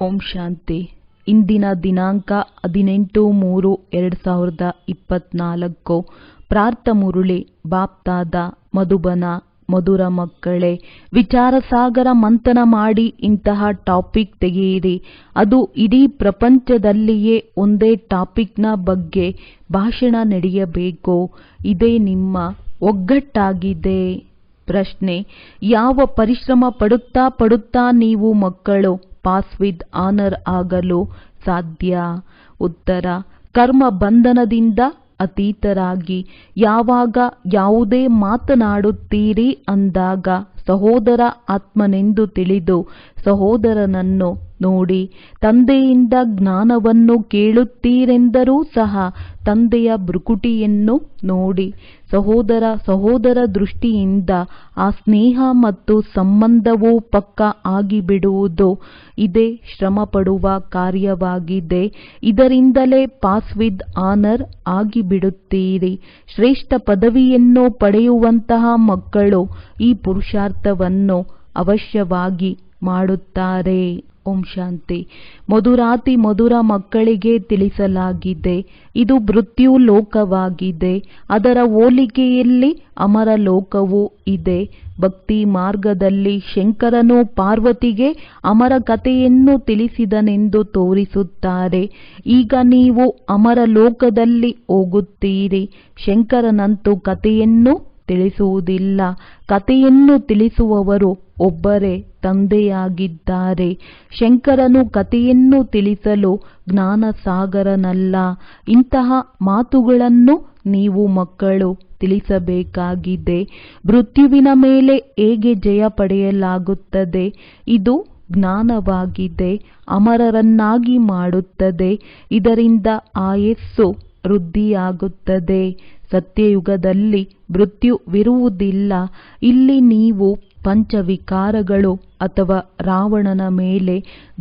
ಓಂ ಶಾಂತಿ. ಇಂದಿನ ದಿನಾಂಕ 18/3/2024. ಪ್ರಾರ್ಥ ಮುರುಳಿ ಬಾಪ್ತಾದ ಮಧುಬನ. ಮಧುರ ಮಕ್ಕಳೇ, ವಿಚಾರ ಸಾಗರ ಮಂಥನ ಮಾಡಿ ಇಂತಹ ಟಾಪಿಕ್ ತೆಗೆಯಿರಿ. ಅದು ಇಡೀ ಪ್ರಪಂಚದಲ್ಲಿಯೇ ಒಂದೇ ಟಾಪಿಕ್ನ ಬಗ್ಗೆ ಭಾಷಣ ನಡೆಯಬೇಕು. ಇದೇ ನಿಮ್ಮ ಒಗ್ಗಟ್ಟಾಗಿದೆ. ಪ್ರಶ್ನೆ: ಯಾವ ಪರಿಶ್ರಮ ಪಡುತ್ತಾ ನೀವು ಮಕ್ಕಳು ಪಾಸ್ ವಿತ್ ಆನರ್ ಆಗಲು ಸಾಧ್ಯ? ಉತ್ತರ: ಕರ್ಮ ಬಂಧನದಿಂದ ಅತೀತರಾಗಿ. ಯಾವಾಗ ಯಾವುದೇ ಮಾತನಾಡುತ್ತೀರಿ ಅಂದಾಗ ಸಹೋದರ ಆತ್ಮನೆಂದು ತಿಳಿದು ಸಹೋದರನನ್ನು ನೋಡಿ. ತಂದೆಯಿಂದ ಜ್ಞಾನವನ್ನು ಕೇಳುತ್ತೀರೆಂದರೂ ಸಹ ತಂದೆಯ ಭ್ರುಕುಟಿಯನ್ನು ನೋಡಿ. ಸಹೋದರ ದೃಷ್ಟಿಯಿಂದ ಆ ಸ್ನೇಹ ಮತ್ತು ಸಂಬಂಧವು ಪಕ್ಕಾ ಆಗಿಬಿಡುವುದು. ಇದೇ ಶ್ರಮಪಡುವ ಕಾರ್ಯವಾಗಿದೆ. ಇದರಿಂದಲೇ ಪಾಸ್ ವಿತ್ ಆನರ್ ಆಗಿಬಿಡುತ್ತೀರಿ. ಶ್ರೇಷ್ಠ ಪದವಿಯನ್ನು ಪಡೆಯುವಂತಹ ಮಕ್ಕಳು ಈ ಪುರುಷಾರ್ಥವನ್ನು ಅವಶ್ಯವಾಗಿ ಮಾಡುತ್ತಾರೆ. ಓಂ ಶಾಂತಿ. ಮಧುರಾತಿ ಮಧುರ ಮಕ್ಕಳಿಗೆ ತಿಳಿಸಲಾಗಿದೆ, ಇದು ಮೃತ್ಯು ಲೋಕವಾಗಿದೆ. ಅದರ ಹೋಲಿಕೆಯಲ್ಲಿ ಅಮರ ಲೋಕವೂ ಇದೆ. ಭಕ್ತಿ ಮಾರ್ಗದಲ್ಲಿ ಶಂಕರನು ಪಾರ್ವತಿಗೆ ಅಮರ ಕಥೆಯನ್ನು ತಿಳಿಸಿದನೆಂದು ತೋರಿಸುತ್ತಾರೆ. ಈಗ ನೀವು ಅಮರ ಲೋಕದಲ್ಲಿ ಹೋಗುತ್ತೀರಿ. ಶಂಕರನಂತೂ ಕಥೆಯನ್ನು ತಿಳಿಸುವುದಿಲ್ಲ. ಕಥೆಯನ್ನು ತಿಳಿಸುವವರು ಒಬ್ಬರೇ ತಂದೆಯಾಗಿದ್ದಾರೆ. ಶಂಕರನು ಕಥೆಯನ್ನು ತಿಳಿಸಲು ಜ್ಞಾನಸಾಗರನಲ್ಲ. ಇಂತಹ ಮಾತುಗಳನ್ನು ನೀವು ಮಕ್ಕಳು ತಿಳಿಸಬೇಕಾಗಿದೆ. ಮೃತ್ಯುವಿನ ಮೇಲೆ ಹೇಗೆ ಜಯ ಪಡೆಯಲಾಗುತ್ತದೆ? ಇದು ಜ್ಞಾನವಾಗಿದೆ. ಅಮರರನ್ನಾಗಿ ಮಾಡುತ್ತದೆ. ಇದರಿಂದ ಆಯಸ್ಸು ವೃದ್ಧಿಯಾಗುತ್ತದೆ. ಸತ್ಯಯುಗದಲ್ಲಿ ಮೃತ್ಯುವಿರುವುದಿಲ್ಲ. ಇಲ್ಲಿ ನೀವು ಪಂಚವಿಕಾರಗಳು ಅಥವಾ ರಾವಣನ ಮೇಲೆ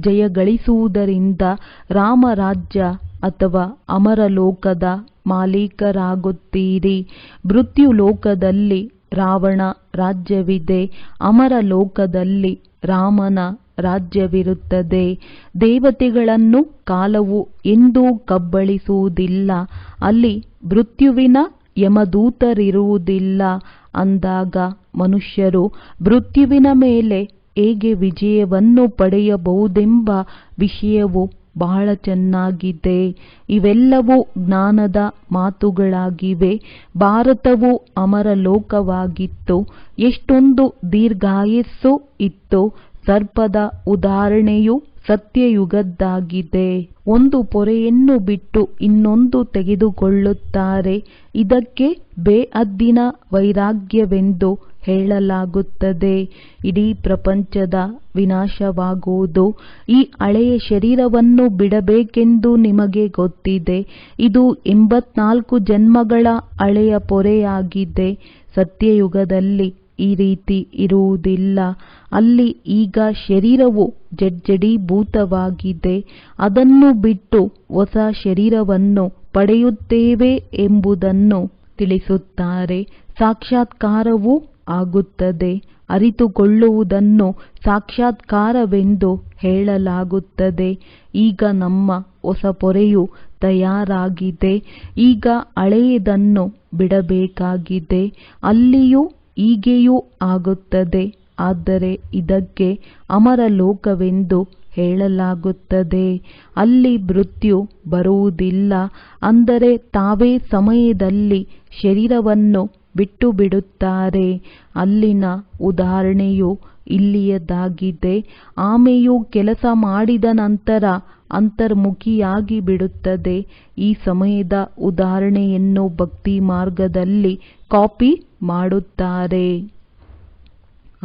ಜಯಗಳಿಸುವುದರಿಂದ ರಾಮರಾಜ್ಯ ಅಥವಾ ಅಮರಲೋಕದ ಮಾಲೀಕರಾಗುತ್ತೀರಿ. ಮೃತ್ಯು ಲೋಕದಲ್ಲಿ ರಾವಣ ರಾಜ್ಯವಿದೆ. ಅಮರ ಲೋಕದಲ್ಲಿ ರಾಮನ ರಾಜ್ಯವಿರುತ್ತದೆ. ದೇವತೆಗಳನ್ನು ಕಾಲವು ಎಂದೂ ಕಬ್ಬಳಿಸುವುದಿಲ್ಲ. ಅಲ್ಲಿ ಮೃತ್ಯುವಿನ ಯಮದೂತರಿರುವುದಿಲ್ಲ. ಅಂದಾಗ ಮನುಷ್ಯರು ಮೃತ್ಯುವಿನ ಮೇಲೆ ಹೇಗೆ ವಿಜಯವನ್ನು ಪಡೆಯಬಹುದೆಂಬ ವಿಷಯವು ಬಹಳ ಚೆನ್ನಾಗಿದೆ. ಇವೆಲ್ಲವೂ ಜ್ಞಾನದ ಮಾತುಗಳಾಗಿವೆ. ಭಾರತವು ಅಮರ ಲೋಕವಾಗಿತ್ತು. ಎಷ್ಟೊಂದು ದೀರ್ಘಾಯಸ್ಸು ಇತ್ತು. ಸರ್ಪದ ಉದಾಹರಣೆಯು ಸತ್ಯಯುಗದ್ದಾಗಿದೆ. ಒಂದು ಪೊರೆಯನ್ನು ಬಿಟ್ಟು ಇನ್ನೊಂದು ತೆಗೆದುಕೊಳ್ಳುತ್ತಾರೆ. ಇದಕ್ಕೆ ಬೇಅದ್ದಿನ ವೈರಾಗ್ಯವೆಂದು ಹೇಳಲಾಗುತ್ತದೆ. ಇಡೀ ಪ್ರಪಂಚದ ವಿನಾಶವಾಗುವುದು. ಈ ಹಳೆಯ ಶರೀರವನ್ನು ಬಿಡಬೇಕೆಂದು ನಿಮಗೆ ಗೊತ್ತಿದೆ. ಇದು 84 ಜನ್ಮಗಳ ಹಳೆಯ ಪೊರೆಯಾಗಿದೆ. ಸತ್ಯಯುಗದಲ್ಲಿ ಈ ರೀತಿ ಇರುವುದಿಲ್ಲ. ಅಲ್ಲಿ ಈಗ ಶರೀರವು ಜಡ್ಜಡೀಭೂತವಾಗಿದೆ. ಅದನ್ನು ಬಿಟ್ಟು ಹೊಸ ಶರೀರವನ್ನು ಪಡೆಯುತ್ತೇವೆ ಎಂಬುದನ್ನು ತಿಳಿಸುತ್ತಾರೆ. ಸಾಕ್ಷಾತ್ಕಾರವೂ ಆಗುತ್ತದೆ. ಅರಿತುಕೊಳ್ಳುವುದನ್ನು ಸಾಕ್ಷಾತ್ಕಾರವೆಂದು ಹೇಳಲಾಗುತ್ತದೆ. ಈಗ ನಮ್ಮ ಹೊಸ ಪೊರೆಯು ತಯಾರಾಗಿದೆ. ಈಗ ಹಳೆಯದನ್ನು ಬಿಡಬೇಕಾಗಿದೆ. ಅಲ್ಲಿಯೂ ಹೀಗೆಯೂ ಆಗುತ್ತದೆ. ಆದರೆ ಇದಕ್ಕೆ ಅಮರ ಲೋಕವೆಂದು ಹೇಳಲಾಗುತ್ತದೆ. ಅಲ್ಲಿ ಮೃತ್ಯು ಬರುವುದಿಲ್ಲ. ಅಂದರೆ ತಾವೇ ಸಮಯದಲ್ಲಿ ಶರೀರವನ್ನು ಬಿಟ್ಟು ಬಿಡುತ್ತಾರೆ. ಅಲ್ಲಿನ ಉದಾಹರಣೆಯು ಇಲ್ಲಿಯದಾಗಿದೆ. ಆಮೆಯು ಕೆಲಸ ಮಾಡಿದ ನಂತರ ಅಂತರ್ಮುಖಿಯಾಗಿ ಬಿಡುತ್ತದೆ. ಈ ಸಮಯದ ಉದಾಹರಣೆಯನ್ನು ಭಕ್ತಿ ಮಾರ್ಗದಲ್ಲಿ ಕಾಪಿ ಮಾಡುತ್ತಾರೆ.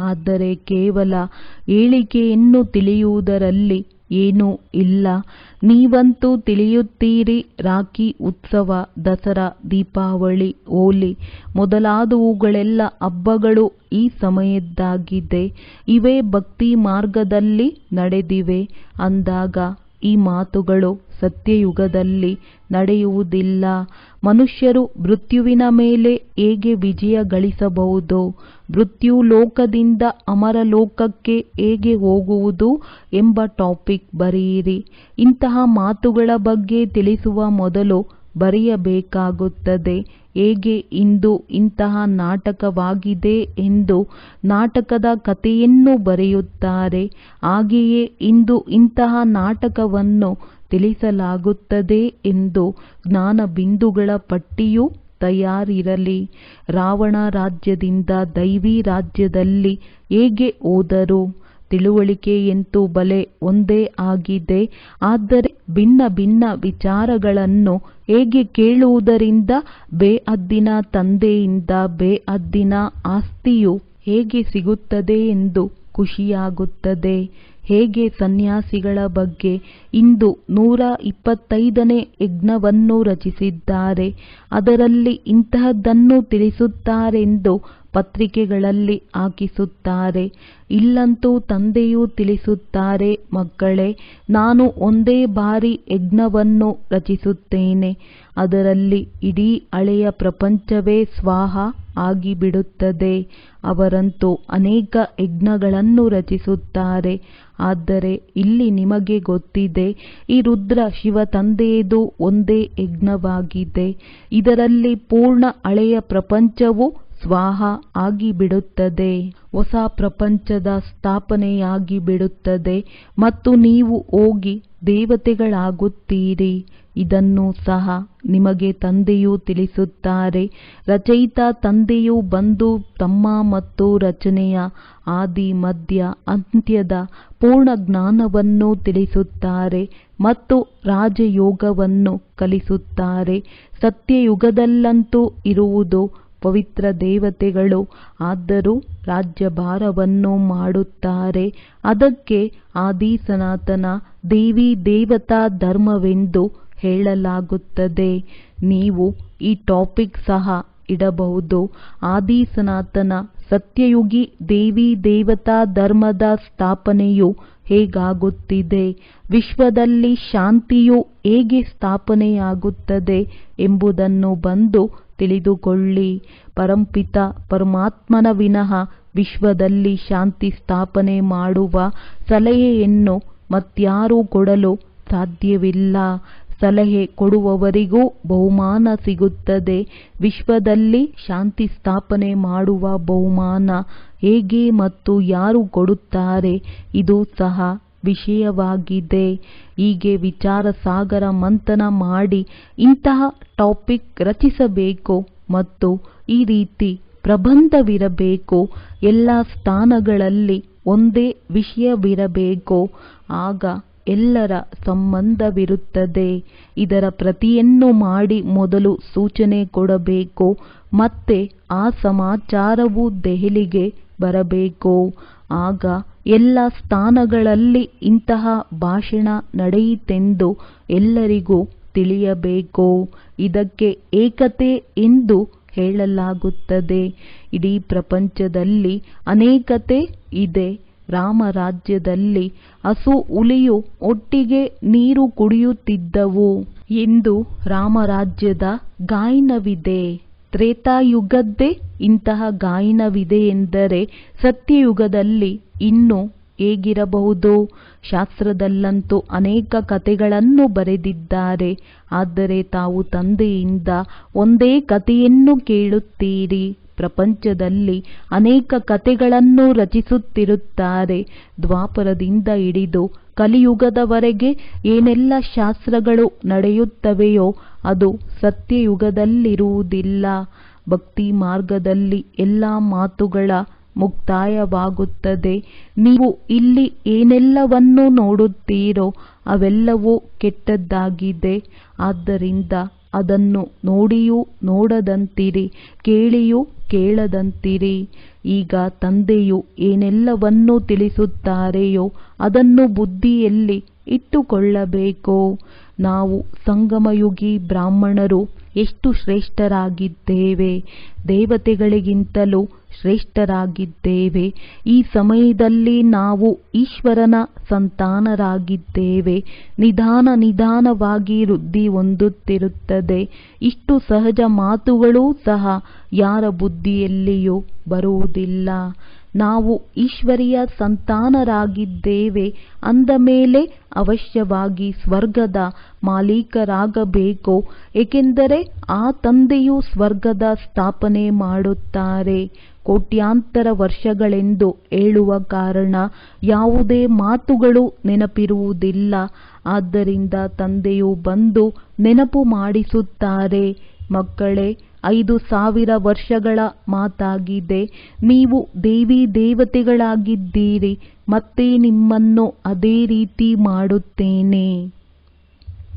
ಆದರೆ ಕೇವಲ ಹೇಳಿಕೆಯನ್ನು ತಿಳಿಯುವುದರಲ್ಲಿ ಏನೂ ಇಲ್ಲ. ನೀವಂತೂ ತಿಳಿಯುತ್ತೀರಿ. ರಾಖಿ ಉತ್ಸವ, ದಸರಾ, ದೀಪಾವಳಿ, ಹೋಲಿ ಮೊದಲಾದವುಗಳೆಲ್ಲ ಹಬ್ಬಗಳು ಈ ಸಮಯದ್ದಾಗಿದೆ. ಇವೇ ಭಕ್ತಿ ಮಾರ್ಗದಲ್ಲಿ ನಡೆದಿವೆ. ಅಂದಾಗ ಈ ಮಾತುಗಳು ಸತ್ಯಯುಗದಲ್ಲಿ ನಡೆಯುವುದಿಲ್ಲ. ಮನುಷ್ಯರು ಮೃತ್ಯುವಿನ ಮೇಲೆ ಹೇಗೆ ವಿಜಯ ಗಳಿಸಬಹುದು, ಮೃತ್ಯು ಲೋಕದಿಂದ ಅಮರ ಲೋಕಕ್ಕೆ ಹೇಗೆ ಹೋಗುವುದು ಎಂಬ ಟಾಪಿಕ್ ಬರೆಯಿರಿ. ಇಂತಹ ಮಾತುಗಳ ಬಗ್ಗೆ ತಿಳಿಸುವ ಮೊದಲು ಬರೆಯಬೇಕಾಗುತ್ತದೆ. ಹೇಗೆ ಇಂದು ಇಂತಹ ನಾಟಕವಾಗಿದೆ ಎಂದು ನಾಟಕದ ಕಥೆಯನ್ನು ಬರೆಯುತ್ತಾರೆ, ಹಾಗೆಯೇ ಇಂದು ಇಂತಹ ನಾಟಕವನ್ನು ತಿಳಿಸಲಾಗುತ್ತದೆ ಎಂದು ಜ್ಞಾನ ಬಿಂದುಗಳ ಪಟ್ಟಿಯು ತಯಾರಿರಲಿ. ರಾವಣ ರಾಜ್ಯದಿಂದ ದೈವಿ ರಾಜ್ಯದಲ್ಲಿ ಹೇಗೆ ಹೋದರು? ತಿಳುವಳಿಕೆಯಂತೂ ಬಲೆ ಒಂದೇ ಆಗಿದೆ, ಆದರೆ ಭಿನ್ನ ಭಿನ್ನ ವಿಚಾರಗಳನ್ನು ಹೇಗೆ ಕೇಳುವುದರಿಂದ ಬೇಹದ್ದಿನ ತಂದೆಯಿಂದ ಬೇಹದ್ದಿನ ಆಸ್ತಿಯು ಹೇಗೆ ಸಿಗುತ್ತದೆ ಎಂದು ಖುಷಿಯಾಗುತ್ತದೆ. ಹೇಗೆ ಸನ್ಯಾಸಿಗಳ ಬಗ್ಗೆ ಇಂದು 125ನೇ ಯಜ್ಞವನ್ನು ರಚಿಸಿದ್ದಾರೆ, ಅದರಲ್ಲಿ ಇಂತಹದ್ದನ್ನು ತಿಳಿಸುತ್ತಾರೆಂದು ಪತ್ರಿಕೆಗಳಲ್ಲಿ ಹಾಕಿಸುತ್ತಾರೆ. ಇಲ್ಲಂತೂ ತಂದೆಯೂ ತಿಳಿಸುತ್ತಾರೆ, ಮಕ್ಕಳೇ, ನಾನು ಒಂದೇ ಬಾರಿ ಯಜ್ಞವನ್ನು ರಚಿಸುತ್ತೇನೆ, ಅದರಲ್ಲಿ ಇಡೀ ಹಳೆಯ ಪ್ರಪಂಚವೇ ಸ್ವಾಹ ಆಗಿಬಿಡುತ್ತದೆ. ಅವರಂತೂ ಅನೇಕ ಯಜ್ಞಗಳನ್ನು ರಚಿಸುತ್ತಾರೆ, ಆದರೆ ಇಲ್ಲಿ ನಿಮಗೆ ಗೊತ್ತಿದೆ, ಈ ರುದ್ರ ಶಿವ ತಂದೆಯದು ಒಂದೇ ಯಜ್ಞವಾಗಿದೆ. ಇದರಲ್ಲಿ ಪೂರ್ಣ ಹಳೆಯ ಪ್ರಪಂಚವು ಸ್ವಾಹ ಆಗಿಬಿಡುತ್ತದೆ, ಹೊಸ ಪ್ರಪಂಚದ ಸ್ಥಾಪನೆಯಾಗಿ ಬಿಡುತ್ತದೆ ಮತ್ತು ನೀವು ಹೋಗಿ ದೇವತೆಗಳಾಗುತ್ತೀರಿ. ಇದನ್ನು ಸಹ ನಿಮಗೆ ತಂದೆಯು ತಿಳಿಸುತ್ತಾರೆ. ರಚಯಿತ ತಂದೆಯು ಬಂದು ತಮ್ಮ ಮತ್ತು ರಚನೆಯ ಆದಿ ಮಧ್ಯ ಅಂತ್ಯದ ಪೂರ್ಣ ಜ್ಞಾನವನ್ನು ತಿಳಿಸುತ್ತಾರೆ ಮತ್ತು ರಾಜಯೋಗವನ್ನು ಕಲಿಸುತ್ತಾರೆ. ಸತ್ಯಯುಗದಲ್ಲಂತೂ ಇರುವುದು ಪವಿತ್ರ ದೇವತೆಗಳು, ಆದರೂ ರಾಜ್ಯಭಾರವನ್ನು ಮಾಡುತ್ತಾರೆ. ಅದಕ್ಕೆ ಆದಿ ಸನಾತನ ದೇವಿ ದೇವತಾ ಧರ್ಮವೆಂದು ಹೇಳಲಾಗುತ್ತದೆ. ನೀವು ಈ ಟಾಪಿಕ್ ಸಹ ಇಡಬಹುದು. ಆದಿ ಸನಾತನ ಸತ್ಯಯುಗಿ ದೇವಿ ದೇವತಾ ಧರ್ಮದ ಸ್ಥಾಪನೆಯು ಹೇಗಾಗುತ್ತಿದೆ, ವಿಶ್ವದಲ್ಲಿ ಶಾಂತಿಯು ಹೇಗೆ ಸ್ಥಾಪನೆಯಾಗುತ್ತದೆ ಎಂಬುದನ್ನು ಬಂದು ತಿಳಿದುಕೊಳ್ಳಿ. ಪರಂಪಿತ ಪರಮಾತ್ಮನ ವಿನಃ ವಿಶ್ವದಲ್ಲಿ ಶಾಂತಿ ಸ್ಥಾಪನೆ ಮಾಡುವ ಸಲಹೆಯನ್ನು ಮತ್ಯಾರೂ ಕೊಡಲು ಸಾಧ್ಯವಿಲ್ಲ. ಸಲಹೆ ಕೊಡುವವರಿಗೂ ಬಹುಮಾನ ಸಿಗುತ್ತದೆ. ವಿಶ್ವದಲ್ಲಿ ಶಾಂತಿ ಸ್ಥಾಪನೆ ಮಾಡುವ ಬಹುಮಾನ ಹೇಗೆ ಮತ್ತು ಯಾರು ಕೊಡುತ್ತಾರೆ, ಇದು ಸಹ ವಿಷಯವಾಗಿದೆ. ಹೀಗೆ ವಿಚಾರ ಸಾಗರ ಮಂಥನ ಮಾಡಿ ಇಂತಹ ಟಾಪಿಕ್ ರಚಿಸಬೇಕು ಮತ್ತು ಈ ರೀತಿ ಪ್ರಬಂಧವಿರಬೇಕು. ಎಲ್ಲ ಸ್ಥಾನಗಳಲ್ಲಿ ಒಂದೇ ವಿಷಯವಿರಬೇಕು, ಆಗ ಎಲ್ಲರ ಸಂಬಂಧವಿರುತ್ತದೆ. ಇದರ ಪ್ರತಿಯನ್ನು ಮಾಡಿ ಮೊದಲು ಸೂಚನೆ ಕೊಡಬೇಕು, ಮತ್ತೆ ಆ ಸಮಾಚಾರವು ದೆಹಲಿಗೆ ಬರಬೇಕು. ಆಗ ಎಲ್ಲ ಸ್ಥಾನಗಳಲ್ಲಿ ಇಂತಹ ಭಾಷಣ ನಡೆಯಿತೆಂದು ಎಲ್ಲರಿಗೂ ತಿಳಿಯಬೇಕು. ಇದಕ್ಕೆ ಏಕತೆ ಎಂದು ಹೇಳಲಾಗುತ್ತದೆ. ಇಡೀ ಪ್ರಪಂಚದಲ್ಲಿ ಅನೇಕತೆ ಇದೆ. ರಾಮರಾಜ್ಯದಲ್ಲಿ ಹಸು ಹುಲಿಯು ಒಟ್ಟಿಗೆ ನೀರು ಕುಡಿಯುತ್ತಿದ್ದವು ಎಂದು ರಾಮರಾಜ್ಯದ ಗಾಯನವಿದೆ. ತ್ರೇತಾಯುಗದ್ದೇ ಇಂತಹ ಗಾಯನವಿದೆ ಎಂದರೆ ಸತ್ಯಯುಗದಲ್ಲಿ ಇನ್ನೂ ಹೇಗಿರಬಹುದು? ಶಾಸ್ತ್ರದಲ್ಲಂತೂ ಅನೇಕ ಕಥೆಗಳನ್ನು ಬರೆದಿದ್ದಾರೆ, ಆದರೆ ತಾವು ತಂದೆಯಿಂದ ಒಂದೇ ಕಥೆಯನ್ನು ಕೇಳುತ್ತೀರಿ. ಪ್ರಪಂಚದಲ್ಲಿ ಅನೇಕ ಕಥೆಗಳನ್ನು ರಚಿಸುತ್ತಿರುತ್ತಾರೆ. ದ್ವಾಪರದಿಂದ ಹಿಡಿದು ಕಲಿಯುಗದವರೆಗೆ ಏನೆಲ್ಲ ಶಾಸ್ತ್ರಗಳು ನಡೆಯುತ್ತವೆಯೋ ಅದು ಸತ್ಯಯುಗದಲ್ಲಿರುವುದಿಲ್ಲ. ಭಕ್ತಿ ಮಾರ್ಗದಲ್ಲಿ ಎಲ್ಲ ಮಾತುಗಳ ಮುಕ್ತಾಯವಾಗುತ್ತದೆ. ನೀವು ಇಲ್ಲಿ ಏನೆಲ್ಲವನ್ನು ನೋಡುತ್ತೀರೋ ಅವೆಲ್ಲವೂ ಕೆಟ್ಟದ್ದಾಗಿದೆ. ಆದ್ದರಿಂದ ಅದನ್ನು ನೋಡಿಯೂ ನೋಡದಂತಿರಿ, ಕೇಳಿಯೂ ಕೇಳದಂತಿರಿ. ಈಗ ತಂದೆಯು ಏನೆಲ್ಲವನ್ನು ತಿಳಿಸುತ್ತಾರೆಯೋ ಅದನ್ನು ಬುದ್ಧಿಯಲ್ಲಿ ಇಟ್ಟುಕೊಳ್ಳಬೇಕು. ನಾವು ಸಂಗಮಯುಗಿ ಬ್ರಾಹ್ಮಣರು ಎಷ್ಟು ಶ್ರೇಷ್ಠರಾಗಿದ್ದೇವೆ, ದೇವತೆಗಳಿಗಿಂತಲೂ ಶ್ರೇಷ್ಠರಾಗಿದ್ದೇವೆ. ಈ ಸಮಯದಲ್ಲಿ ನಾವು ಈಶ್ವರನ ಸಂತಾನರಾಗಿದ್ದೇವೆ. ನಿಧಾನವಾಗಿ ವೃದ್ಧಿ ಹೊಂದುತ್ತಿರುತ್ತದೆ. ಇಷ್ಟು ಸಹಜ ಮಾತುಗಳೂ ಸಹ ಯಾರ ಬುದ್ಧಿಯಲ್ಲಿಯೂ ಬರುವುದಿಲ್ಲ. ನಾವು ಈಶ್ವರಿಯ ಸಂತಾನರಾಗಿದ್ದೇವೆ ಅಂದ ಮೇಲೆ ಅವಶ್ಯವಾಗಿ ಸ್ವರ್ಗದ ಮಾಲೀಕರಾಗಬೇಕು. ಏಕೆಂದರೆ ಆ ತಂದೆಯು ಸ್ವರ್ಗದ ಸ್ಥಾಪನೆ ಮಾಡುತ್ತಾರೆ. ಕೋಟ್ಯಾಂತರ ವರ್ಷಗಳೆಂದು ಹೇಳುವ ಕಾರಣ ಯಾವುದೇ ಮಾತುಗಳು ನೆನಪಿರುವುದಿಲ್ಲ. ಆದ್ದರಿಂದ ತಂದೆಯು ಬಂದು ನೆನಪು ಮಾಡಿಸುತ್ತಾರೆ. ಮಕ್ಕಳೇ, 5000 ವರ್ಷಗಳ ಮಾತಾಗಿದೆ. ನೀವು ದೇವಿ ದೇವತೆಗಳಾಗಿದ್ದೀರಿ. ಮತ್ತೆ ನಿಮ್ಮನ್ನು ಅದೇ ರೀತಿ ಮಾಡುತ್ತೇನೆ.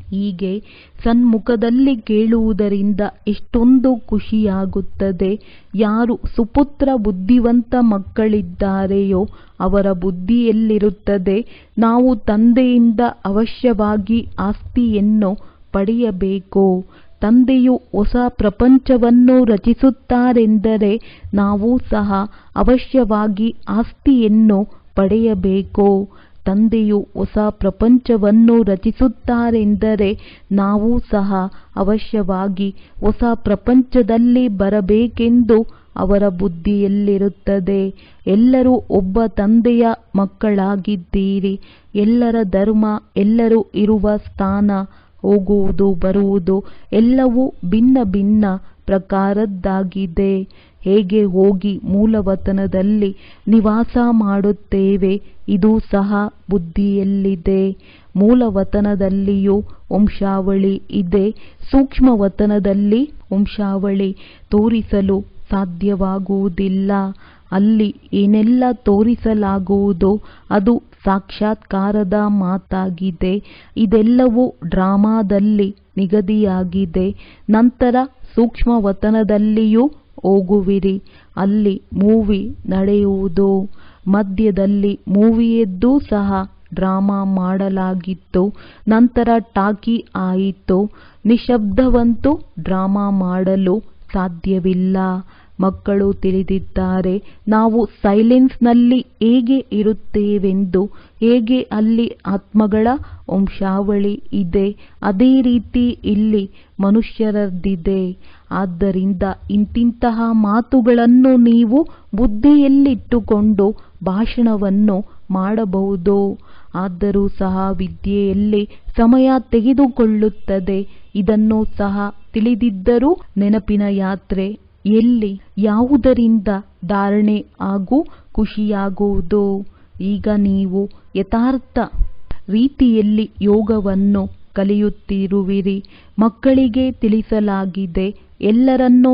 ಹೀಗೆ ಸನ್ಮುಖದಲ್ಲಿ ಕೇಳುವುದರಿಂದ ಎಷ್ಟೊಂದು ಖುಷಿಯಾಗುತ್ತದೆ. ಯಾರು ಸುಪುತ್ರ ಬುದ್ಧಿವಂತ ಮಕ್ಕಳಿದ್ದಾರೆಯೋ ಅವರ ಬುದ್ಧಿಯಲ್ಲಿರುತ್ತದೆ, ನಾವು ತಂದೆಯಿಂದ ಅವಶ್ಯವಾಗಿ ಆಸ್ತಿಯನ್ನು ಪಡೆಯಬೇಕು. ತಂದೆಯು ಹೊಸ ಪ್ರಪಂಚವನ್ನು ರಚಿಸುತ್ತಾರೆಂದರೆ ನಾವು ಸಹ ಅವಶ್ಯವಾಗಿ ಆಸ್ತಿಯನ್ನು ಪಡೆಯಬೇಕು. ತಂದೆಯು ಹೊಸ ಪ್ರಪಂಚವನ್ನು ರಚಿಸುತ್ತಾರೆಂದರೆ ನಾವು ಸಹ ಅವಶ್ಯವಾಗಿ ಹೊಸ ಪ್ರಪಂಚದಲ್ಲಿ ಬರಬೇಕೆಂದು ಅವರ ಬುದ್ಧಿಯಲ್ಲಿರುತ್ತದೆ. ಎಲ್ಲರೂ ಒಬ್ಬ ತಂದೆಯ ಮಕ್ಕಳಾಗಿದ್ದೀರಿ. ಎಲ್ಲರ ಧರ್ಮ, ಎಲ್ಲರೂ ಇರುವ ಸ್ಥಾನ, ಹೋಗುವುದು ಬರುವುದು ಎಲ್ಲವೂ ಭಿನ್ನ ಭಿನ್ನ ಪ್ರಕಾರದ್ದಾಗಿದೆ. ಹೇಗೆ ಹೋಗಿ ಮೂಲವತನದಲ್ಲಿ ನಿವಾಸ ಮಾಡುತ್ತೇವೆ, ಇದು ಸಹ ಬುದ್ಧಿಯಲ್ಲಿದೆ. ಮೂಲವತನದಲ್ಲಿಯೂ ವಂಶಾವಳಿ ಇದೆ. ಸೂಕ್ಷ್ಮವತನದಲ್ಲಿ ವಂಶಾವಳಿ ತೋರಿಸಲು ಸಾಧ್ಯವಾಗುವುದಿಲ್ಲ. ಅಲ್ಲಿ ಏನೆಲ್ಲ ತೋರಿಸಲಾಗುವುದೋ ಅದು ಸಾಕ್ಷಾತ್ಕಾರದ ಮಾತಾಗಿದೆ. ಇದೆಲ್ಲವೂ ಡ್ರಾಮಾದಲ್ಲಿ ನಿಗದಿಯಾಗಿದೆ. ನಂತರ ಸೂಕ್ಷ್ಮವತನದಲ್ಲಿಯೂ ಹೋಗುವಿರಿ. ಅಲ್ಲಿ ಮೂವಿ ನಡೆಯುವುದು. ಮಧ್ಯದಲ್ಲಿ ಮೂವಿಯದ್ದು ಸಹ ಡ್ರಾಮಾ ಮಾಡಲಾಗಿತ್ತು. ನಂತರ ಟಾಕಿ ಆಯಿತು. ನಿಶಬ್ದವಂತೂ ಡ್ರಾಮಾ ಮಾಡಲು ಸಾಧ್ಯವಿಲ್ಲ. ಮಕ್ಕಳು ತಿಳಿದಿದ್ದಾರೆ ನಾವು ಸೈಲೆನ್ಸ್ನಲ್ಲಿ ಹೇಗೆ ಇರುತ್ತೇವೆಂದು. ಹೇಗೆ ಅಲ್ಲಿ ಆತ್ಮಗಳ ವಂಶಾವಳಿ ಇದೆ, ಅದೇ ರೀತಿ ಇಲ್ಲಿ ಮನುಷ್ಯರದ್ದಿದೆ. ಆದ್ದರಿಂದ ಇಂತಿಂತಹ ಮಾತುಗಳನ್ನು ನೀವು ಬುದ್ಧಿಯಲ್ಲಿಟ್ಟುಕೊಂಡು ಭಾಷಣವನ್ನು ಮಾಡಬಹುದು. ಆದರೂ ಸಹ ವಿದ್ಯೆಯಲ್ಲಿ ಸಮಯ ತೆಗೆದುಕೊಳ್ಳುತ್ತದೆ. ಇದನ್ನು ಸಹ ತಿಳಿದಿದ್ದರೂ ನೆನಪಿನ ಯಾತ್ರೆ ಎಲ್ಲಿ, ಯಾವುದರಿಂದ ಧಾರಣೆ ಹಾಗೂ ಖುಷಿಯಾಗುವುದು. ಈಗ ನೀವು ಯಥಾರ್ಥ ರೀತಿಯಲ್ಲಿ ಯೋಗವನ್ನು ಕಲಿಯುತ್ತಿರುವಿರಿ. ಮಕ್ಕಳಿಗೆ ತಿಳಿಸಲಾಗಿದೆ, ಎಲ್ಲರನ್ನೂ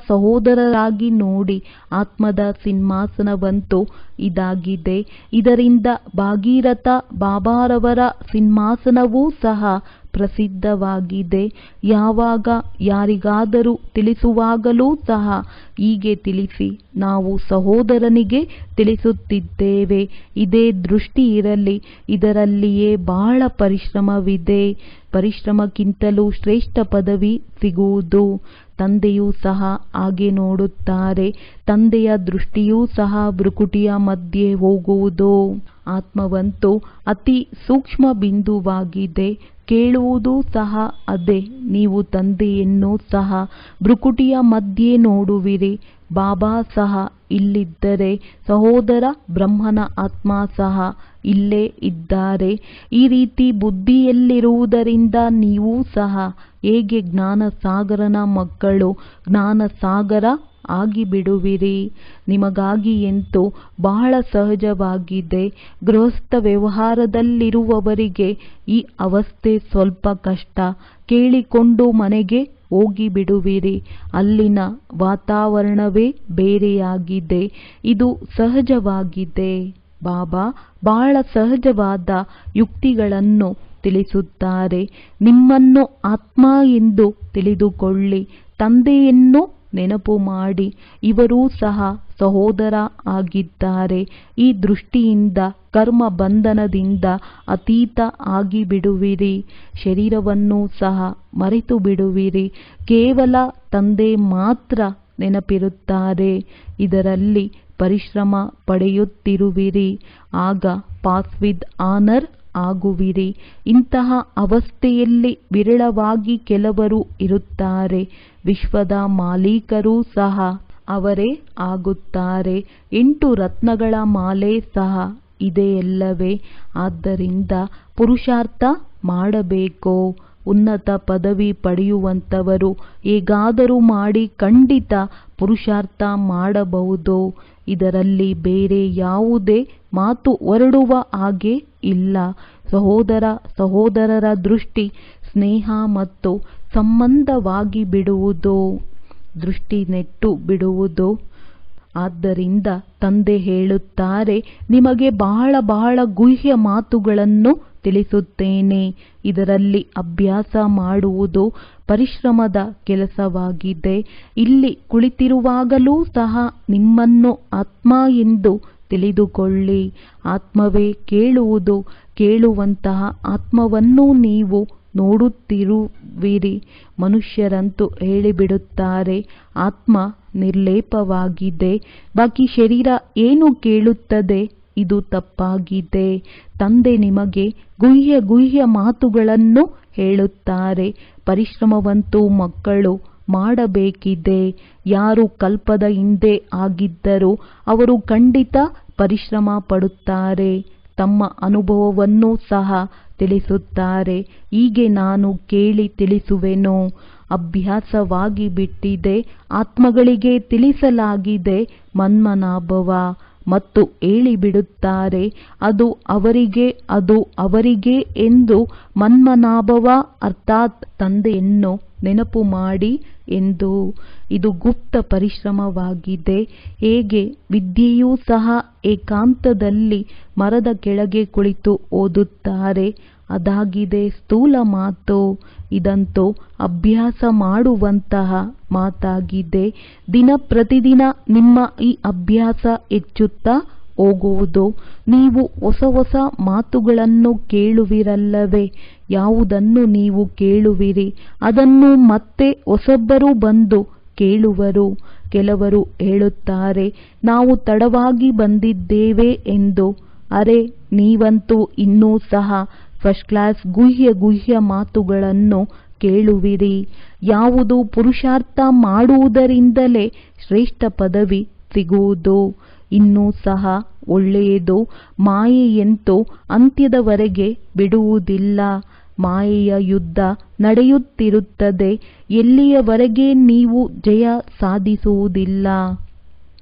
ಸಹೋದರರಾಗಿ ನೋಡಿ. ಆತ್ಮದ ಸಿಂಹಾಸನವಂತೂ ಇದಾಗಿದೆ. ಇದರಿಂದ ಭಾಗೀರಥ ಬಾಬಾರವರ ಸಿಂಹಾಸನವೂ ಸಹ ಪ್ರಸಿದ್ಧವಾಗಿದೆ. ಯಾವಾಗ ಯಾರಿಗಾದರೂ ತಿಳಿಸುವಾಗಲೂ ಸಹ ಹೀಗೆ ತಿಳಿಸಿ, ನಾವು ಸಹೋದರನಿಗೆ ತಿಳಿಸುತ್ತಿದ್ದೇವೆ. ಇದೇ ದೃಷ್ಟಿ ಇರಲಿ. ಇದರಲ್ಲಿಯೇ ಬಹಳ ಪರಿಶ್ರಮವಿದೆ. ಪರಿಶ್ರಮಕ್ಕಿಂತಲೂ ಶ್ರೇಷ್ಠ ಪದವಿ ಸಿಗುವುದು. ತಂದೆಯೂ ಸಹ ಹಾಗೆ ನೋಡುತ್ತಾರೆ. ತಂದೆಯ ದೃಷ್ಟಿಯೂ ಸಹ ಭ್ರುಕುಟಿಯ ಮಧ್ಯೆ ಹೋಗುವುದು. ಆತ್ಮವಂತೂ ಅತಿ ಸೂಕ್ಷ್ಮ ಬಿಂದುವಾಗಿದೆ. ಕೇಳುವುದು ಸಹ ಅದೇ. ನೀವು ತಂದೆಯನ್ನು ಸಹ ಭ್ರುಕುಟಿಯ ಮಧ್ಯೆ ನೋಡುವಿರಿ. ಬಾಬಾ ಸಹ ಇಲ್ಲಿದ್ದರೆ ಸಹೋದರ ಬ್ರಹ್ಮನ ಆತ್ಮ ಸಹ ಇಲ್ಲೇ ಇದ್ದಾರೆ. ಈ ರೀತಿ ಬುದ್ಧಿಯಲ್ಲಿರುವುದರಿಂದ ನೀವು ಸಹ ಹೇಗೆ ಜ್ಞಾನಸಾಗರನ ಮಕ್ಕಳು ಜ್ಞಾನಸಾಗರ ಆಗಿಬಿಡುವಿರಿ. ನಿಮಗಾಗಿ ಎಂತೂ ಬಹಳ ಸಹಜವಾಗಿದೆ. ಗೃಹಸ್ಥ ವ್ಯವಹಾರದಲ್ಲಿರುವವರಿಗೆ ಈ ಅವಸ್ಥೆ ಸ್ವಲ್ಪ ಕಷ್ಟ. ಕೇಳಿಕೊಂಡು ಮನೆಗೆ ಹೋಗಿಬಿಡುವಿರಿ. ಅಲ್ಲಿನ ವಾತಾವರಣವೇ ಬೇರೆಯಾಗಿದೆ. ಇದು ಸಹಜವಾಗಿದೆ. ಬಾಬಾ ಬಹಳ ಸಹಜವಾದ ಯುಕ್ತಿಗಳನ್ನು ತಿಳಿಸುತ್ತಾರೆ. ನಿಮ್ಮನ್ನು ಆತ್ಮ ಎಂದು ತಿಳಿದುಕೊಳ್ಳಿ. ತಂದೆಯನ್ನು ನೆನಪು ಮಾಡಿ. ಇವರೂ ಸಹ ಸಹೋದರ ಆಗಿದ್ದಾರೆ. ಈ ದೃಷ್ಟಿಯಿಂದ ಕರ್ಮ ಬಂಧನದಿಂದ ಅತೀತ ಆಗಿಬಿಡುವಿರಿ. ಶರೀರವನ್ನು ಸಹ ಮರೆತು ಬಿಡುವಿರಿ. ಕೇವಲ ತಂದೆ ಮಾತ್ರ ನೆನಪಿರುತ್ತಾರೆ. ಇದರಲ್ಲಿ ಪರಿಶ್ರಮ ಪಡೆಯುತ್ತಿರುವಿರಿ. ಆಗ ಪಾಸ್ ವಿತ್ ಆನರ್ ಆಗುವಿರಿ. ಇಂತಹ ಅವಸ್ಥೆಯಲ್ಲಿ ವಿರಳವಾಗಿ ಕೆಲವರು ಇರುತ್ತಾರೆ. ವಿಶ್ವದ ಮಾಲೀಕರೂ ಸಹ ಅವರೇ ಆಗುತ್ತಾರೆ. 8 ರತ್ನಗಳ ಮಾಲೆ ಸಹ ಇದೆಯಲ್ಲವೇ? ಆದ್ದರಿಂದ ಪುರುಷಾರ್ಥ ಮಾಡಬೇಕು. ಉನ್ನತ ಪದವಿ ಪಡೆಯುವಂತವರು ಹೇಗಾದರೂ ಮಾಡಿ ಖಂಡಿತ ಪುರುಷಾರ್ಥ ಮಾಡಬಹುದು. ಇದರಲ್ಲಿ ಬೇರೆ ಯಾವುದೇ ಮಾತು ಹೊರಡುವ ಹಾಗೆ ಇಲ್ಲ. ಸಹೋದರರ ದೃಷ್ಟಿ ಸ್ನೇಹ ಮತ್ತು ಸಂಬಂಧವಾಗಿ ಬಿಡುವುದು, ದೃಷ್ಟಿ ನೆಟ್ಟು ಬಿಡುವುದು. ಆದ್ದರಿಂದ ತಂದೆ ಹೇಳುತ್ತಾರೆ, ನಿಮಗೆ ಬಹಳ ಗುಹ್ಯ ಮಾತುಗಳನ್ನು ತಿಳಿಸುತ್ತೇನೆ. ಇದರಲ್ಲಿ ಅಭ್ಯಾಸ ಮಾಡುವುದು ಪರಿಶ್ರಮದ ಕೆಲಸವಾಗಿದೆ. ಇಲ್ಲಿ ಕುಳಿತಿರುವಾಗಲೂ ಸಹ ನಿಮ್ಮನ್ನು ಆತ್ಮ ಎಂದು ತಿಳಿದುಕೊಳ್ಳಿ. ಆತ್ಮವೇ ಕೇಳುವುದು. ಕೇಳುವಂತಹ ಆತ್ಮವನ್ನು ನೀವು ನೋಡುತ್ತಿರುವಿರಿ. ಮನುಷ್ಯರಂತೂ ಹೇಳಿಬಿಡುತ್ತಾರೆ, ಆತ್ಮ ನಿರ್ಲೇಪವಾಗಿದೆ, ಬಾಕಿ ಶರೀರ ಏನು ಕೇಳುತ್ತದೆ. ಇದು ತಪ್ಪಾಗಿದೆ. ತಂದೆ ನಿಮಗೆ ಗುಹ್ಯ ಮಾತುಗಳನ್ನು ಹೇಳುತ್ತಾರೆ. ಪರಿಶ್ರಮವಂತೂ ಮಕ್ಕಳು ಮಾಡಬೇಕಿದೆ. ಯಾರು ಕಲ್ಪದ ಹಿಂದೆ ಆಗಿದ್ದರೂ ಅವರು ಖಂಡಿತ ಪರಿಶ್ರಮ ಪಡುತ್ತಾರೆ. ತಮ್ಮ ಅನುಭವವನ್ನು ಸಹ ತಿಳಿಸುತ್ತಾರೆ. ಹೀಗೆ ನಾನು ಕೇಳಿ ತಿಳಿಸುವೆನು. ಅಭ್ಯಾಸವಾಗಿ ಬಿಟ್ಟಿದೆ. ಆತ್ಮಗಳಿಗೆ ತಿಳಿಸಲಾಗಿದೆ ಮನ್ಮನಾಭವ ಮತ್ತು ಹೇಳಿಬಿಡುತ್ತಾರೆ, ಅದು ಅವರಿಗೆ ಎಂದು. ಮನ್ಮನಾಭವ ಅರ್ಥಾತ್ ತಂದೆಯನ್ನು ನೆನಪು ಮಾಡಿ ಎಂದು. ಇದು ಗುಪ್ತ ಪರಿಶ್ರಮವಾಗಿದೆ. ಹೇಗೆ ವಿದ್ಯೆಯೂ ಸಹ ಏಕಾಂತದಲ್ಲಿ ಮರದ ಕೆಳಗೆ ಕುಳಿತು ಓದುತ್ತಾರೆ. ಅದಾಗಿದೆ ಸ್ಥೂಲ ಮಾತು. ಇದಂತೂ ಅಭ್ಯಾಸ ಮಾಡುವಂತಹ ಮಾತಾಗಿದೆ. ದಿನ ಪ್ರತಿದಿನ ನಿಮ್ಮ ಈ ಅಭ್ಯಾಸ ಹೆಚ್ಚುತ್ತಾ ಹೋಗುವುದು. ನೀವು ಹೊಸ ಮಾತುಗಳನ್ನು ಕೇಳುವಿರಲ್ಲವೇ? ಯಾವುದನ್ನು ನೀವು ಕೇಳುವಿರಿ ಅದನ್ನು ಮತ್ತೆ ಹೊಸೊಬ್ಬರು ಬಂದು ಕೇಳುವರು. ಕೆಲವರು ಹೇಳುತ್ತಾರೆ, ನಾವು ತಡವಾಗಿ ಬಂದಿದ್ದೇವೆ ಎಂದು. ಅರೆ, ನೀವಂತೂ ಇನ್ನೂ ಸಹ ಫಸ್ಟ್ ಕ್ಲಾಸ್ ಗುಹ್ಯ ಮಾತುಗಳನ್ನು ಕೇಳುವಿರಿ. ಯಾವುದು ಪುರುಷಾರ್ಥ ಮಾಡುವುದರಿಂದಲೇ ಶ್ರೇಷ್ಠ ಪದವಿ ಸಿಗುವುದು. ಇನ್ನೂ ಸಹ ಒಳ್ಳೆಯದು. ಮಾಯೆಯಂತೂ ಅಂತ್ಯದವರೆಗೆ ಬಿಡುವುದಿಲ್ಲ. ಮಾಯೆಯ ಯುದ್ಧ ನಡೆಯುತ್ತಿರುತ್ತದೆ. ಎಲ್ಲಿಯವರೆಗೆ ನೀವು ಜಯ ಸಾಧಿಸುವುದಿಲ್ಲ.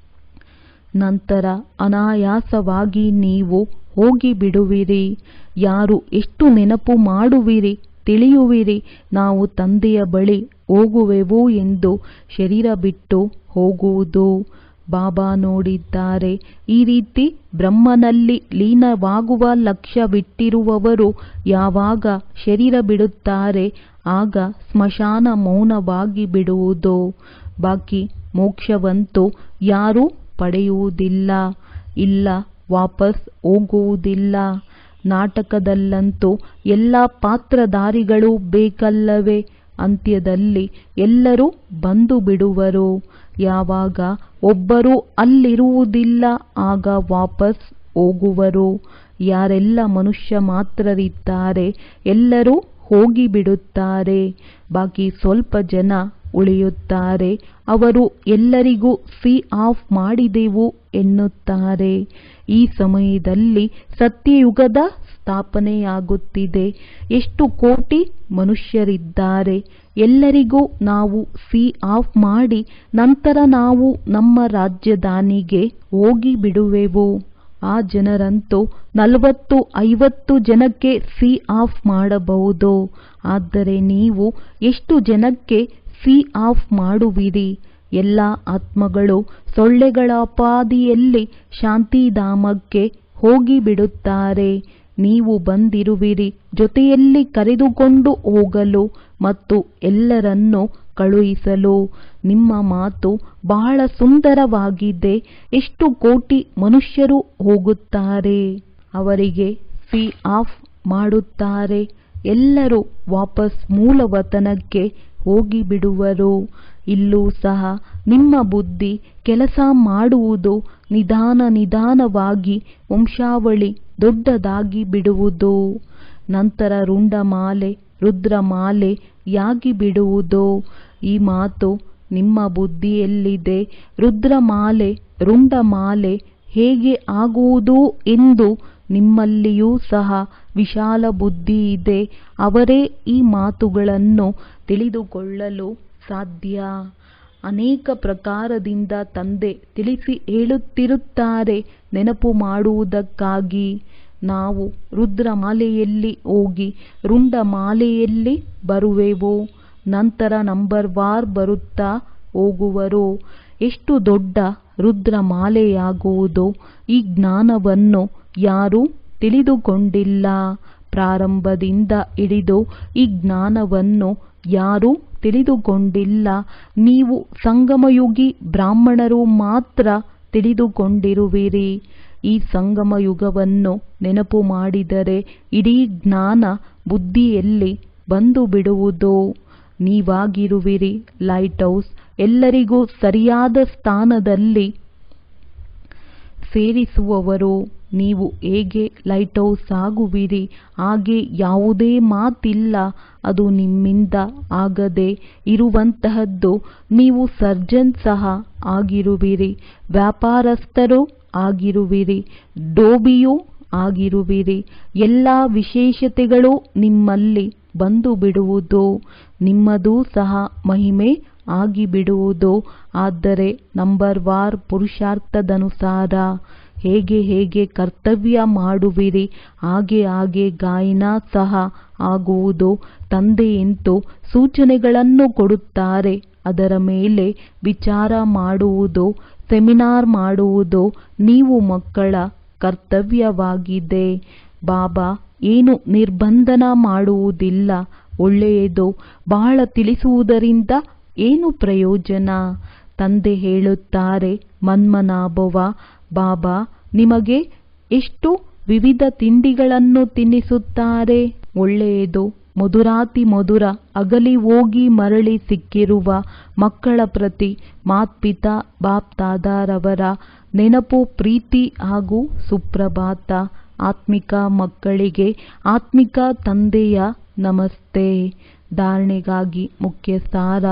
ನಂತರ ಅನಾಯಾಸವಾಗಿ ನೀವು ಹೋಗಿಬಿಡುವಿರಿ. ಯಾರು ಎಷ್ಟು ನೆನಪು ಮಾಡುವಿರಿ, ತಿಳಿಯುವಿರಿ, ನಾವು ತಂದೆಯ ಬಳಿ ಹೋಗುವೆವು ಎಂದು. ಶರೀರ ಬಿಟ್ಟು ಹೋಗುವುದು. ಬಾಬಾ ನೋಡಿದ್ದಾರೆ. ಈ ರೀತಿ ಬ್ರಹ್ಮನಲ್ಲಿ ಲೀನವಾಗುವ ಲಕ್ಷ್ಯವಿಟ್ಟಿರುವವರು ಯಾವಾಗ ಶರೀರ ಬಿಡುತ್ತಾರೆ ಆಗ ಸ್ಮಶಾನ ಮೌನವಾಗಿ ಬಿಡುವುದು. ಬಾಕಿ ಮೋಕ್ಷವಂತೂ ಯಾರೂ ಪಡೆಯುವುದಿಲ್ಲ. ಇಲ್ಲ, ವಾಪಸ್ ಹೋಗುವುದಿಲ್ಲ. ನಾಟಕದಲ್ಲಂತೂ ಎಲ್ಲ ಪಾತ್ರಧಾರಿಗಳು ಬೇಕಲ್ಲವೇ? ಅಂತ್ಯದಲ್ಲಿ ಎಲ್ಲರೂ ಬಂದು ಬಿಡುವರು. ಯಾವಾಗ ಒಬ್ಬರೂ ಅಲ್ಲಿರುವುದಿಲ್ಲ ಆಗ ವಾಪಸ್ ಹೋಗುವರು. ಯಾರೆಲ್ಲ ಮನುಷ್ಯ ಮಾತ್ರರಿದ್ದಾರೆ ಎಲ್ಲರೂ ಹೋಗಿಬಿಡುತ್ತಾರೆ. ಬಾಕಿ ಸ್ವಲ್ಪ ಜನ ಉಳಿಯುತ್ತಾರೆ. ಅವರು ಎಲ್ಲರಿಗೂ ಸಿ ಆಫ್ ಮಾಡಿದೆವು ಎನ್ನುತ್ತಾರೆ. ಈ ಸಮಯದಲ್ಲಿ ಸತ್ಯಯುಗದ ಸ್ಥಾಪನೆಯಾಗುತ್ತಿದೆ. ಎಷ್ಟು ಕೋಟಿ ಮನುಷ್ಯರಿದ್ದಾರೆ. ಎಲ್ಲರಿಗೂ ನಾವು ಸಿ ಆಫ್ ಮಾಡಿ ನಂತರ ನಾವು ನಮ್ಮ ರಾಜಧಾನಿಗೆ ಹೋಗಿ ಬಿಡುವೆವು. ಆ ಜನರಂತೂ 40-50 ಜನಕ್ಕೆ ಸಿ ಆಫ್ ಮಾಡಬಹುದು. ಆದರೆ ನೀವು ಎಷ್ಟು ಜನಕ್ಕೆ ಸಿ ಆಫ್ ಮಾಡುವಿರಿ? ಎಲ್ಲ ಆತ್ಮಗಳು ಸೊಳ್ಳೆಗಳ ಉಪಾದಿಯಲ್ಲಿ ಶಾಂತಿಧಾಮಕ್ಕೆ ಹೋಗಿಬಿಡುತ್ತಾರೆ. ನೀವು ಬಂದಿರುವಿರಿ ಜೊತೆಯಲ್ಲಿ ಕರೆದುಕೊಂಡು ಹೋಗಲು ಮತ್ತು ಎಲ್ಲರನ್ನೂ ಕಳುಹಿಸಲು. ನಿಮ್ಮ ಮಾತು ಬಹಳ ಸುಂದರವಾಗಿದೆ. ಎಷ್ಟು ಕೋಟಿ ಮನುಷ್ಯರು ಹೋಗುತ್ತಾರೆ. ಅವರಿಗೆ ಸಿ ಆಫ್ ಮಾಡುತ್ತಾರೆ. ಎಲ್ಲರೂ ವಾಪಸ್ ಮೂಲವತನಕ್ಕೆ ಹೋಗಿಬಿಡುವರು. ಇಲ್ಲೂ ಸಹ ನಿಮ್ಮ ಬುದ್ಧಿ ಕೆಲಸ ಮಾಡುವುದು ನಿಧಾನವಾಗಿ ವಂಶಾವಳಿ ದೊಡ್ಡದಾಗಿ ಬಿಡುವುದು. ನಂತರ ರುಂಡಮಾಲೆ ರುದ್ರಮಾಲೆಯಾಗಿ ಬಿಡುವುದು. ಈ ಮಾತು ನಿಮ್ಮ ಬುದ್ಧಿಯಲ್ಲಿದೆ. ರುದ್ರಮಾಲೆ ರುಂಡಮಾಲೆ ಹೇಗೆ ಆಗುವುದು ಎಂದು ನಿಮ್ಮಲ್ಲಿಯೂ ಸಹ ವಿಶಾಲ ಬುದ್ಧಿ ಇದೆ. ಅವರೇ ಈ ಮಾತುಗಳನ್ನು ತಿಳಿದುಕೊಳ್ಳಲು ಸಾಧ್ಯ. ಅನೇಕ ಪ್ರಕಾರದಿಂದ ತಂದೆ ತಿಳಿಸಿ ಹೇಳುತ್ತಿರುತ್ತಾರೆ ನೆನಪು ಮಾಡುವುದಕ್ಕಾಗಿ. ನಾವು ರುದ್ರಮಾಲೆಯಲ್ಲಿ ಹೋಗಿ ರುಂಡಮಾಲೆಯಲ್ಲಿ ಬರುವೆವು. ನಂತರ ನಂಬರ್ ವಾರ್ ಬರುತ್ತಾ ಹೋಗುವರು. ಎಷ್ಟು ದೊಡ್ಡ ರುದ್ರಮಾಲೆಯಾಗುವುದು. ಈ ಜ್ಞಾನವನ್ನು ಯಾರೂ ತಿಳಿದುಕೊಂಡಿಲ್ಲ. ಪ್ರಾರಂಭದಿಂದ ಹಿಡಿದು ಈ ಜ್ಞಾನವನ್ನು ಯಾರೂ ತಿಳಿದುಕೊಂಡಿಲ್ಲ. ನೀವು ಸಂಗಮಯುಗಿ ಬ್ರಾಹ್ಮಣರು ಮಾತ್ರ ತಿಳಿದುಕೊಂಡಿರುವಿರಿ. ಈ ಸಂಗಮಯುಗವನ್ನು ನೆನಪು ಮಾಡಿದರೆ ಇಡೀ ಜ್ಞಾನ ಬುದ್ಧಿಯಲ್ಲಿ ಬಂದು ಬಿಡುವುದು. ನೀವಾಗಿರುವಿರಿ ಲೈಟ್ ಹೌಸ್. ಎಲ್ಲರಿಗೂ ಸರಿಯಾದ ಸ್ಥಾನದಲ್ಲಿ ಸೇರಿಸುವವರು. ನೀವು ಹೇಗೆ ಲೈಟ್ ಹೌಸ್ ಆಗುವಿರಿ ಹಾಗೆ ಯಾವುದೇ ಮಾತಿಲ್ಲ. ಅದು ನಿಮ್ಮಿಂದ ಆಗದೆ ಇರುವಂತಹದ್ದು. ನೀವು ಸರ್ಜನ್ ಸಹ ಆಗಿರುವಿರಿ, ವ್ಯಾಪಾರಸ್ಥರು ಆಗಿರುವಿರಿ, ಡೋಬಿಯೂ ಆಗಿರುವಿರಿ. ಎಲ್ಲ ವಿಶೇಷತೆಗಳು ನಿಮ್ಮಲ್ಲಿ ಬಂದು ಬಿಡುವುದು. ನಿಮ್ಮದೂ ಸಹ ಮಹಿಮೆ ಆಗಿಬಿಡುವುದು. ಆದರೆ ನಂಬರ್ ವಾರ್ ಪುರುಷಾರ್ಥದನುಸಾರ ಹೇಗೆ ಕರ್ತವ್ಯ ಮಾಡುವಿರಿ ಹಾಗೆ ಗಾಯನ ಸಹ ಆಗುವುದು. ತಂದೆಯಂತೂ ಸೂಚನೆಗಳನ್ನು ಕೊಡುತ್ತಾರೆ. ಅದರ ಮೇಲೆ ವಿಚಾರ ಮಾಡುವುದು, ಸೆಮಿನಾರ್ ಮಾಡುವುದು ನೀವು ಮಕ್ಕಳ ಕರ್ತವ್ಯವಾಗಿದೆ. ಬಾಬಾ ಏನು ನಿರ್ಬಂಧನ ಮಾಡುವುದಿಲ್ಲ. ಒಳ್ಳೆಯದು. ಬಹಳ ತಿಳಿಸುವುದರಿಂದ ಏನು ಪ್ರಯೋಜನ? ತಂದೆ ಹೇಳುತ್ತಾರೆ ಮನ್ಮನಾಭವ. ಬಾಬಾ ನಿಮಗೆ ಎಷ್ಟು ವಿವಿಧ ತಿಂಡಿಗಳನ್ನು ತಿನ್ನಿಸುತ್ತಾರೆ. ಒಳ್ಳೆಯದು. ಮಧುರಾತಿ ಮಧುರ ಅಗಲಿ ಹೋಗಿ ಮರಳಿ ಸಿಕ್ಕಿರುವ ಮಕ್ಕಳ ಪ್ರತಿ ಮಾತ್ಪಿತಾ ಬಾಪ್ ದಾದಾರವರ ನೆನಪು, ಪ್ರೀತಿ ಹಾಗೂ ಸುಪ್ರಭಾತ. ಆತ್ಮಿಕ ಮಕ್ಕಳಿಗೆ ಆತ್ಮಿಕ ತಂದೆಯ ನಮಸ್ತೆ. ಧಾರಣೆಗಾಗಿ ಮುಖ್ಯ ಸಾರ.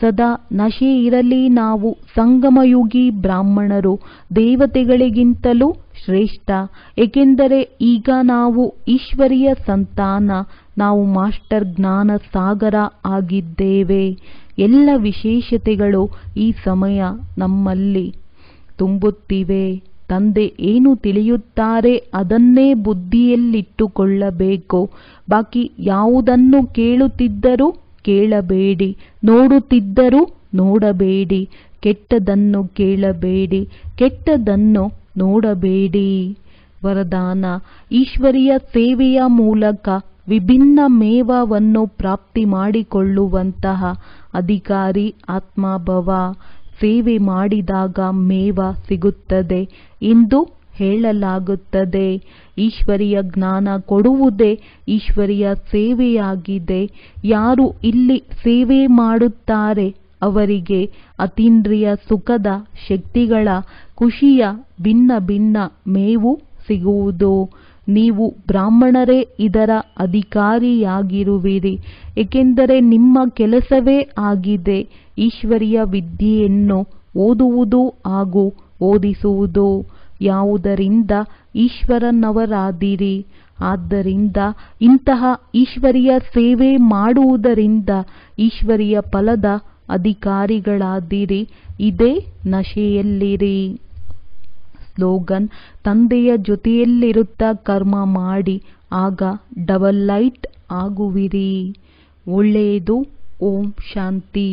ಸದಾ ನಶೆ ಇರಲಿ. ನಾವು ಸಂಗಮಯುಗಿ ಬ್ರಾಹ್ಮಣರು ದೇವತೆಗಳಿಗಿಂತಲೂ ಶ್ರೇಷ್ಠ. ಏಕೆಂದರೆ ಈಗ ನಾವು ಈಶ್ವರಿಯ ಸಂತಾನ. ನಾವು ಮಾಸ್ಟರ್ ಜ್ಞಾನ ಸಾಗರ ಆಗಿದ್ದೇವೆ. ಎಲ್ಲ ವಿಶೇಷತೆಗಳು ಈ ಸಮಯ ನಮ್ಮಲ್ಲಿ ತುಂಬುತ್ತಿವೆ. ತಂದೆ ಏನು ತಿಳಿಯುತ್ತಾರೆ ಅದನ್ನೇ ಬುದ್ಧಿಯಲ್ಲಿಟ್ಟುಕೊಳ್ಳಬೇಕು. ಬಾಕಿ ಯಾವುದನ್ನು ಕೇಳುತ್ತಿದ್ದರೂ ಕೇಳಬೇಡಿ, ನೋಡುತ್ತಿದ್ದರೂ ನೋಡಬೇಡಿ. ಕೆಟ್ಟದನ್ನು ಕೇಳಬೇಡಿ, ಕೆಟ್ಟದನ್ನು ನೋಡಬೇಡಿ. ವರದಾನ. ಈಶ್ವರಿಯ ಸೇವೆಯ ಮೂಲಕ ವಿಭಿನ್ನ ಮೇವವನ್ನು ಪ್ರಾಪ್ತಿ ಮಾಡಿಕೊಳ್ಳುವಂತಹ ಅಧಿಕಾರಿ ಆತ್ಮಭವ. ಸೇವೆ ಮಾಡಿದಾಗ ಮೇವ ಸಿಗುತ್ತದೆ ಎಂದು ಹೇಳಲಾಗುತ್ತದೆ. ಈಶ್ವರಿಯ ಜ್ಞಾನ ಕೊಡುವುದೇ ಈಶ್ವರಿಯ ಸೇವೆಯಾಗಿದೆ. ಯಾರು ಇಲ್ಲಿ ಸೇವೆ ಮಾಡುತ್ತಾರೆ ಅವರಿಗೆ ಅತೀಂದ್ರಿಯ ಸುಖದ ಶಕ್ತಿಗಳ ಖುಷಿಯ ಭಿನ್ನ ಮೇವು ಸಿಗುವುದು. ನೀವು ಬ್ರಾಹ್ಮಣರೇ ಇದರ ಅಧಿಕಾರಿಯಾಗಿರುವಿರಿ. ಏಕೆಂದರೆ ನಿಮ್ಮ ಕೆಲಸವೇ ಆಗಿದೆ ಈಶ್ವರಿಯ ವಿದ್ಯೆಯನ್ನು ಓದುವುದು ಹಾಗೂ ಓದಿಸುವುದು. ಯಾವುದರಿಂದ ಈಶ್ವರನವರಾದಿರಿ. ಆದ್ದರಿಂದ ಇಂತಹ ಈಶ್ವರಿಯ ಸೇವೆ ಮಾಡುವುದರಿಂದ ಈಶ್ವರಿಯ ಫಲದ ಅಧಿಕಾರಿಗಳಾದಿರಿ. ಇದೇ ನಶೆಯಲ್ಲಿರಿ. ಸ್ಲೋಗನ್. ತಂದೆಯ ಜೊತೆಯಲ್ಲಿರುತ್ತಾ ಕರ್ಮ ಮಾಡಿ ಆಗ ಡಬಲ್ ಲೈಟ್ ಆಗುವಿರಿ. ಒಳ್ಳೆಯದು. ಓಂ ಶಾಂತಿ.